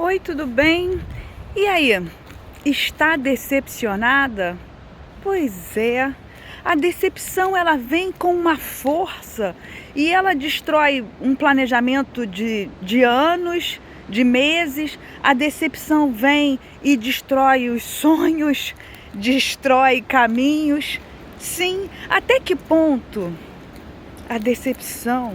Oi, tudo bem? E aí, está decepcionada? Pois é, a decepção ela vem com uma força e ela destrói um planejamento de anos, de meses. A decepção vem e destrói os sonhos, destrói caminhos. Sim, até que ponto a decepção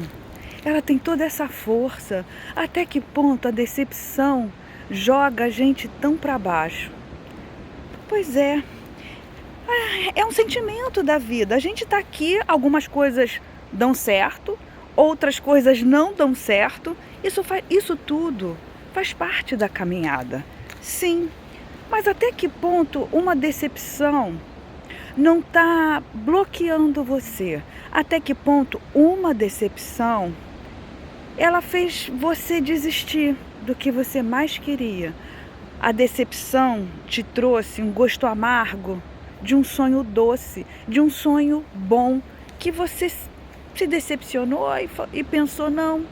ela tem toda essa força? Até que ponto a decepção joga a gente tão para baixo? Pois é, é um sentimento da vida. A gente está aqui, algumas coisas dão certo, outras coisas não dão certo. Isso tudo faz parte da caminhada. Sim, mas até que ponto uma decepção não está bloqueando você? Até que ponto uma decepção ela fez você desistir do que você mais queria? A decepção te trouxe um gosto amargo de um sonho doce, de um sonho bom, que você se decepcionou e pensou, não,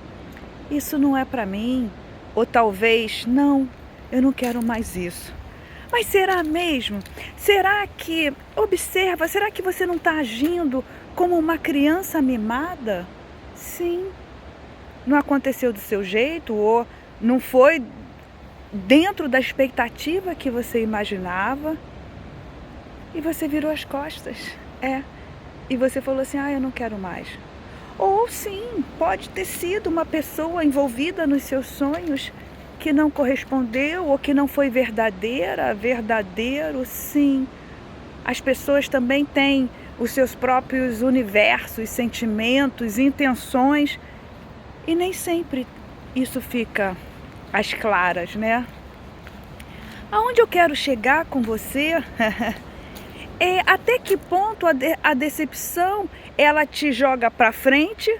isso não é para mim. Ou talvez, não, eu não quero mais isso. Mas será mesmo? Será que, observa, será que você não está agindo como uma criança mimada? Sim. Não aconteceu do seu jeito ou não foi dentro da expectativa que você imaginava e você virou as costas. E você falou assim, eu não quero mais. Ou sim, pode ter sido uma pessoa envolvida nos seus sonhos que não correspondeu ou que não foi verdadeiro, sim. As pessoas também têm os seus próprios universos, sentimentos, intenções. E nem sempre isso fica às claras, né? Aonde eu quero chegar com você é até que ponto a decepção ela te joga para frente,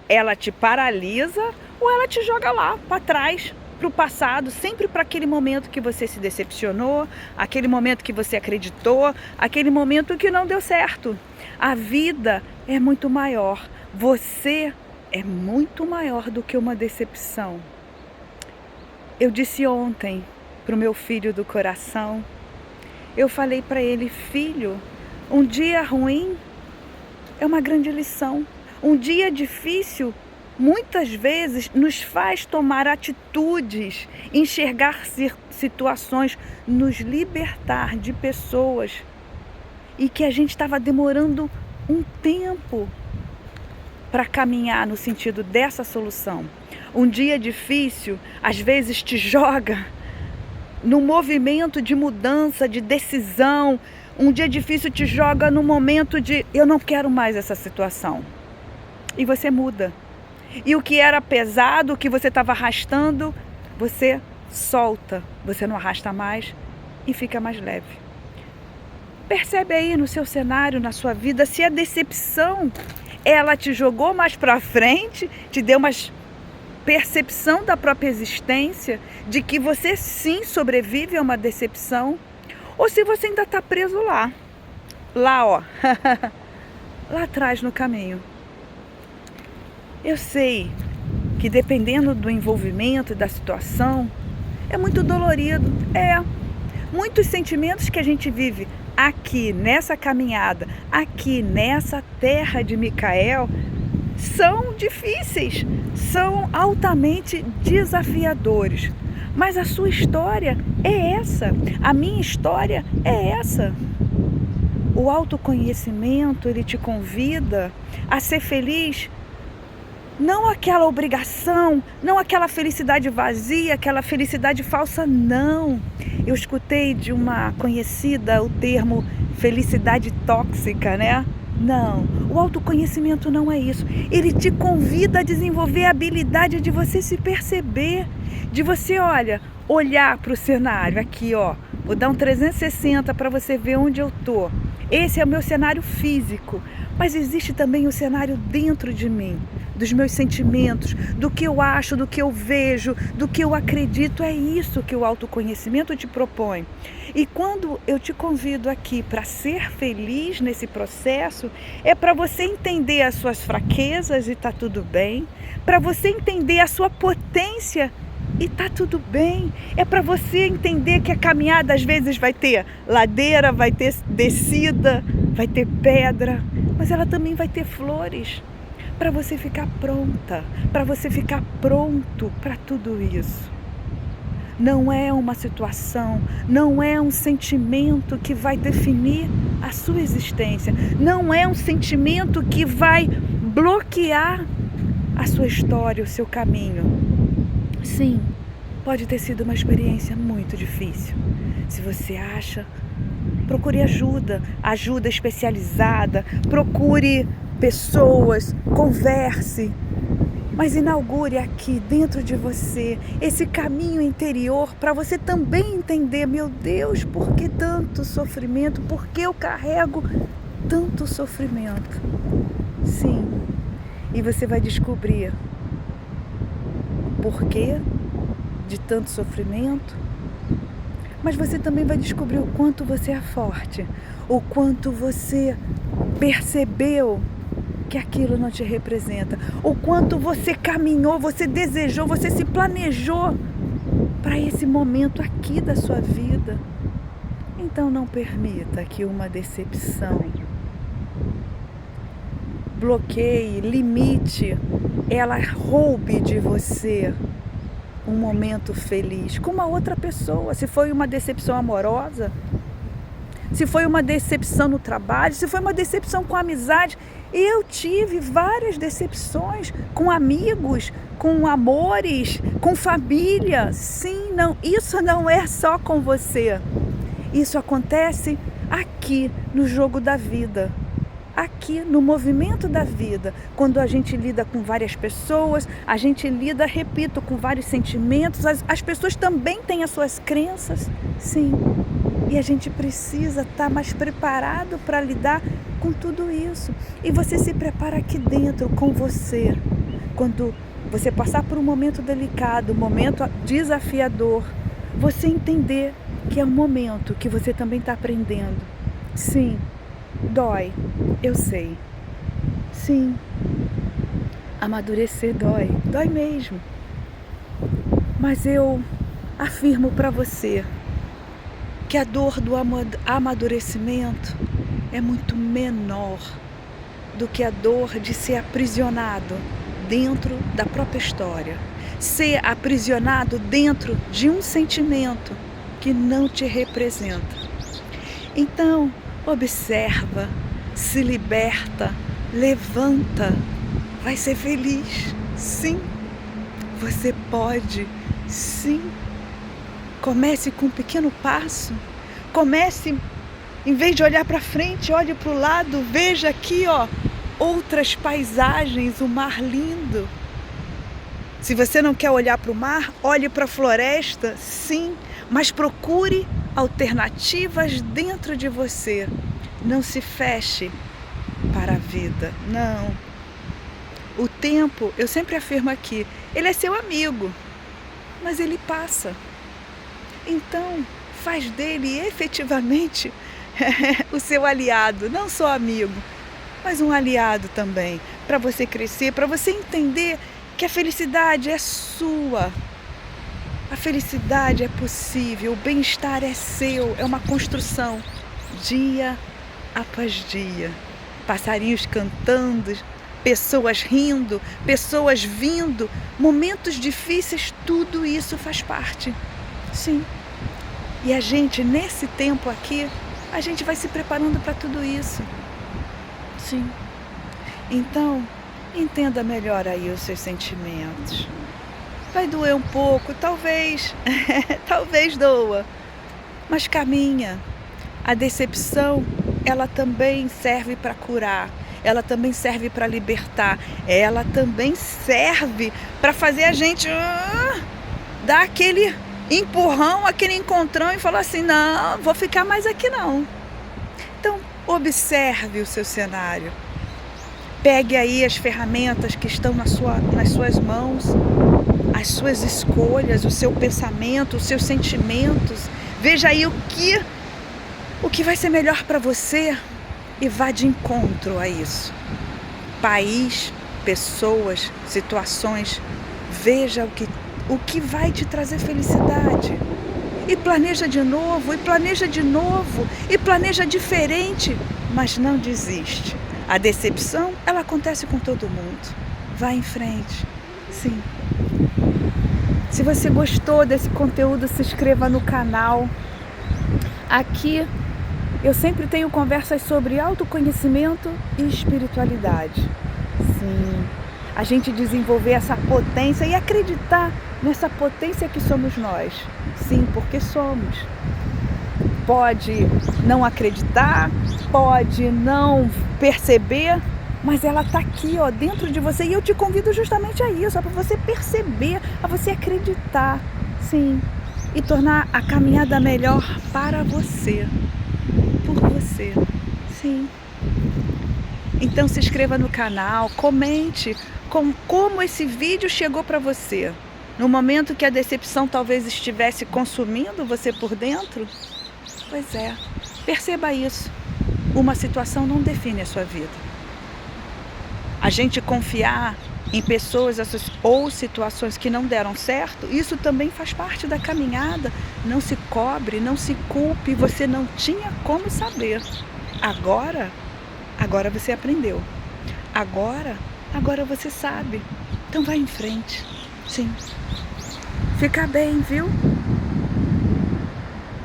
ela te paralisa ou ela te joga lá para trás, para o passado, sempre para aquele momento que você se decepcionou, aquele momento que você acreditou, aquele momento que não deu certo. A vida é muito maior. Você é muito maior do que uma decepção. Eu disse ontem para o meu filho do coração, eu falei para ele, filho, um dia ruim é uma grande lição. Um dia difícil, muitas vezes, nos faz tomar atitudes, enxergar situações, nos libertar de pessoas e que a gente estava demorando um tempo para caminhar no sentido dessa solução. Um dia difícil, às vezes te joga no movimento de mudança, de decisão. Um dia difícil te joga no momento de eu não quero mais essa situação. E você muda. E o que era pesado, o que você estava arrastando, você solta. Você não arrasta mais e fica mais leve. Percebe aí no seu cenário, na sua vida, se a decepção ela te jogou mais para frente, te deu uma percepção da própria existência, de que você sim sobrevive a uma decepção, ou se você ainda está preso lá, ó, lá atrás no caminho. Eu sei que dependendo do envolvimento e da situação, é muito dolorido, muitos sentimentos que a gente vive aqui nessa caminhada, aqui nessa terra de Micael, são difíceis, são altamente desafiadores. Mas a sua história é essa, a minha história é essa. O autoconhecimento, ele te convida a ser feliz, não aquela obrigação, não aquela felicidade vazia, aquela felicidade falsa, não. Eu escutei de uma conhecida o termo felicidade tóxica, né? Não, o autoconhecimento não é isso. Ele te convida a desenvolver a habilidade de você se perceber, de você, olhar para o cenário aqui, vou dar um 360 para você ver onde eu tô. Esse é o meu cenário físico, mas existe também o cenário dentro de mim, dos meus sentimentos, do que eu acho, do que eu vejo, do que eu acredito. É isso que o autoconhecimento te propõe. E quando eu te convido aqui para ser feliz nesse processo, é para você entender as suas fraquezas e tá tudo bem, para você entender a sua potência E tá tudo bem. É para você entender que a caminhada às vezes vai ter ladeira, vai ter descida, vai ter pedra, mas ela também vai ter flores. Para você ficar pronta, para você ficar pronto para tudo isso. Não é uma situação, não é um sentimento que vai definir a sua existência. Não é um sentimento que vai bloquear a sua história, o seu caminho. Sim, pode ter sido uma experiência muito difícil. Se você acha, procure ajuda, ajuda especializada, procure pessoas, converse. Mas inaugure aqui dentro de você esse caminho interior para você também entender, meu Deus, por que tanto sofrimento? Por que eu carrego tanto sofrimento? Sim, e você vai descobrir por que de tanto sofrimento, mas você também vai descobrir o quanto você é forte, o quanto você percebeu que aquilo não te representa, o quanto você caminhou, você desejou, você se planejou para esse momento aqui da sua vida. Então não permita que uma decepção bloqueie, limite, ela roube de você um momento feliz com uma outra pessoa. Se foi uma decepção amorosa, se foi uma decepção no trabalho, se foi uma decepção com a amizade. Eu tive várias decepções com amigos, com amores, com família. Sim, não, isso não é só com você. Isso acontece aqui no jogo da vida. Aqui no movimento da vida, quando a gente lida com várias pessoas, a gente lida, repito, com vários sentimentos, as pessoas também têm as suas crenças, sim, e a gente precisa estar mais preparado para lidar com tudo isso. E você se prepara aqui dentro com você, quando você passar por um momento delicado, um momento desafiador, você entender que é um momento que você também está aprendendo, sim. Dói, eu sei. Sim, amadurecer dói, dói mesmo. Mas eu afirmo para você que a dor do amadurecimento é muito menor do que a dor de ser aprisionado dentro da própria história. Ser aprisionado dentro de um sentimento que não te representa. Então, observa, se liberta, levanta, vai ser feliz, sim, você pode, sim. Comece com um pequeno passo, comece, em vez de olhar para frente, olhe para o lado, veja aqui, ó, outras paisagens, o mar lindo. Se você não quer olhar para o mar, olhe para a floresta, sim, mas procure alternativas dentro de você. Não se feche para a vida, não. O tempo, eu sempre afirmo aqui, ele é seu amigo, mas ele passa. Então, faz dele efetivamente o seu aliado, não só amigo, mas um aliado também, para você crescer, para você entender que a felicidade é sua. A felicidade é possível, o bem-estar é seu, é uma construção, dia após dia. Passarinhos cantando, pessoas rindo, pessoas vindo, momentos difíceis, tudo isso faz parte, sim. E a gente, nesse tempo aqui, a gente vai se preparando para tudo isso, sim. Então, entenda melhor aí os seus sentimentos. Vai doer um pouco, talvez, talvez doa, mas caminha. A decepção, ela também serve para curar, ela também serve para libertar, ela também serve para fazer a gente dar aquele empurrão, aquele encontrão e falar assim, não, vou ficar mais aqui não. Então, observe o seu cenário. Pegue aí as ferramentas que estão nas suas mãos, as suas escolhas, o seu pensamento, os seus sentimentos. Veja aí o que vai ser melhor para você e vá de encontro a isso. País, pessoas, situações, veja o que vai te trazer felicidade. E planeja de novo, e planeja de novo, e planeja diferente, mas não desiste. A decepção, ela acontece com todo mundo. Vai em frente, sim. Se você gostou desse conteúdo, se inscreva no canal. Aqui eu sempre tenho conversas sobre autoconhecimento e espiritualidade. Sim, a gente desenvolver essa potência e acreditar nessa potência que somos nós. Sim, porque somos. Pode não acreditar, pode não perceber, mas ela está aqui, ó, dentro de você. E eu te convido justamente a isso, para você perceber, a você acreditar, sim, e tornar a caminhada melhor para você, por você, sim. Então se inscreva no canal, comente como esse vídeo chegou para você. No momento que a decepção talvez estivesse consumindo você por dentro, pois é, perceba isso. Uma situação não define a sua vida. A gente confiar em pessoas ou situações que não deram certo, isso também faz parte da caminhada. Não se cobre, não se culpe, você não tinha como saber. Agora você aprendeu. Agora você sabe. Então vai em frente. Sim. Fica bem, viu?